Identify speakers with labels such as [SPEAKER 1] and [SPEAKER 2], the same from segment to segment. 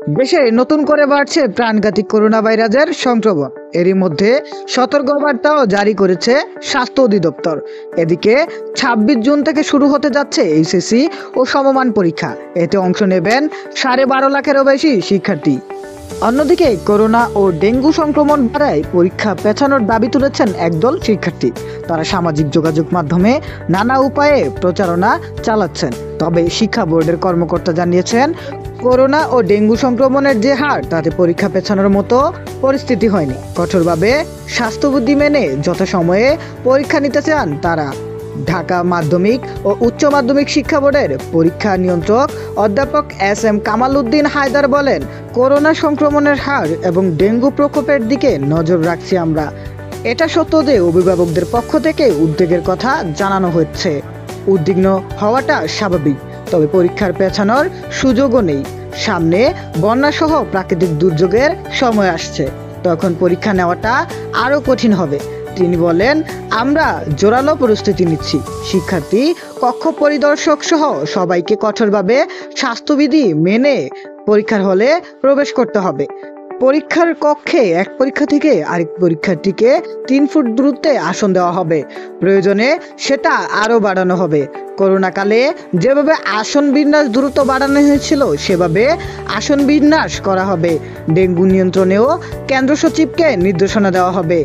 [SPEAKER 1] দেশে নতুন করে বাড়ছে প্রাণঘাতী করোনা ভাইরাসের সংক্রমণ। এরই মধ্যে সতর্কবার্তাও জারি করেছে স্বাস্থ্য অধিদপ্তর। এদিকে ২৬ জুন থেকে শুরু হতে যাচ্ছে এইচএসসি ও সমমান পরীক্ষা। এতে অংশ নেবেন ১২.৫ লাখেরও বেশি শিক্ষার্থী। অন্যদিকে করোনা ও ডেঙ্গু সংক্রমণ বাড়ায় পরীক্ষা পেছানোর দাবি তুলেছেন একদল শিক্ষার্থী। তারা সামাজিক যোগাযোগ মাধ্যমে নানা উপায়ে প্রচারণা চালাচ্ছেন। তবে শিক্ষা বোর্ডের কর্মকর্তা জানিয়েছেন, করোনা ও ডেঙ্গু সংক্রমণের যে হার, তাতে পরীক্ষা পেছানোর মতো পরিস্থিতি হয়নি। কঠোরভাবে স্বাস্থ্যবিধি মেনে যথাসময়ে পরীক্ষা নিতে চান তারা। ঢাকা মাধ্যমিক ও উচ্চ মাধ্যমিক শিক্ষা বোর্ডের পরীক্ষা নিয়ন্ত্রক অধ্যাপক এস.এম. কামাল উদ্দিন হায়দার বলেন, করোনা সংক্রমণের হার এবং ডেঙ্গু প্রকোপের দিকে নজর রাখছি আমরা। এটা সত্য যে অভিভাবকদের পক্ষ থেকে উদ্বেগের কথা জানানো হচ্ছে। উদ্বিগ্ন হওয়াটা স্বাভাবিক, তবে পরীক্ষার পেছানোর সুযোগও নেই। সামনে বন্যাসহ প্রাকৃতিক দুর্যোগের সময় আসছে, তখন পরীক্ষা নেওয়াটা আরও কঠিন হবে। তিনি বলেন, আমরা জোরালো প্রস্তুতি নিচ্ছি। শিক্ষার্থী, কক্ষ পরিদর্শক সহ সবাইকে কঠোরভাবে স্বাস্থ্যবিধি মেনে পরীক্ষার হলে প্রবেশ করতে হবে। পরীক্ষার কক্ষে এক পরীক্ষা থেকে আরেক পরীক্ষার্থীকে ৩ ফুট দূরত্বে আসন দেওয়া হবে। প্রয়োজনে সেটা আরও বাড়ানো হবে। করোনাকালে যেভাবে আসন বিন্যাস দ্রুত বাড়ানো হয়েছিল, সেভাবে আসন বিন্যাস করা হবে। ডেঙ্গু নিয়ন্ত্রণেও কেন্দ্র সচিবকে নির্দেশনা দেওয়া হবে।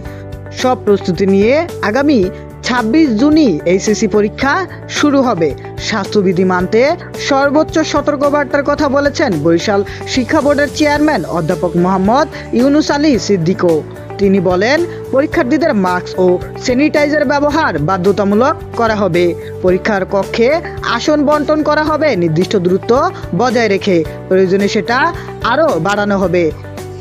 [SPEAKER 1] সব প্রস্তুতি নিয়ে আগামী ২৬ জুনই এইচএসসি পরীক্ষা শুরু হবে। স্বাস্থ্যবিধি মানতে সর্বোচ্চ সতর্কবার্তার কথা বলেছেন বরিশাল শিক্ষা বোর্ডের চেয়ারম্যান অধ্যাপক মোহাম্মদ ইউনুস আলী সিদ্দিকও। তিনি বলেন, পরীক্ষার্থীদের মাস্ক ও স্যানিটাইজার ব্যবহার বাধ্যতামূলক করা হবে। পরীক্ষার কক্ষে আসন বন্টন করা হবে নির্দিষ্ট দূরত্ব বজায় রেখে। প্রয়োজনে সেটা আরও বাড়ানো হবে।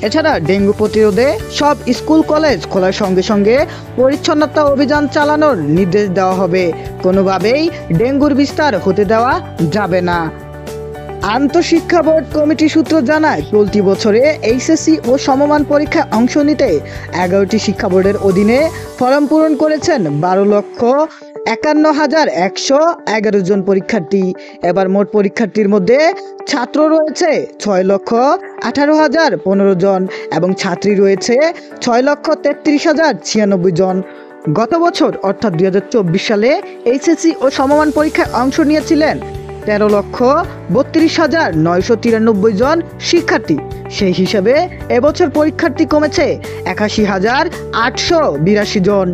[SPEAKER 1] এছাড়া ডেঙ্গু প্রতিরোধে সব স্কুল কলেজ খোলার সঙ্গে সঙ্গে পরিচ্ছন্নতা অভিযান চালানোর নির্দেশ দেওয়া হবে। কোনোভাবেই ডেঙ্গুর বিস্তার হতে দেওয়া যাবে না। আন্তঃশিক্ষা বোর্ড কমিটি সূত্র জানায়, চলতি বছরে এইচএসসি ও সমমান পরীক্ষায় অংশ নিতে ১১টি শিক্ষা বোর্ডের অধীনে ফরম পূরণ করেছেন ১২,৫১,১১১ জন পরীক্ষার্থী। এবার মোট পরীক্ষার্থীর মধ্যে ছাত্র রয়েছে ৬,১৮,০১৫ জন এবং ছাত্রী রয়েছে ৬,৩৩,০৯৬ জন। গত বছর অর্থাৎ ২০২৪ সালে এইচএসসি ও সমমান পরীক্ষায় অংশ নিয়েছিলেন ১৩,৩২,৯৯৩ জন শিক্ষার্থী। সেই হিসাবে এবছর পরীক্ষার্থী কমেছে ৮১,৮৮২ জন।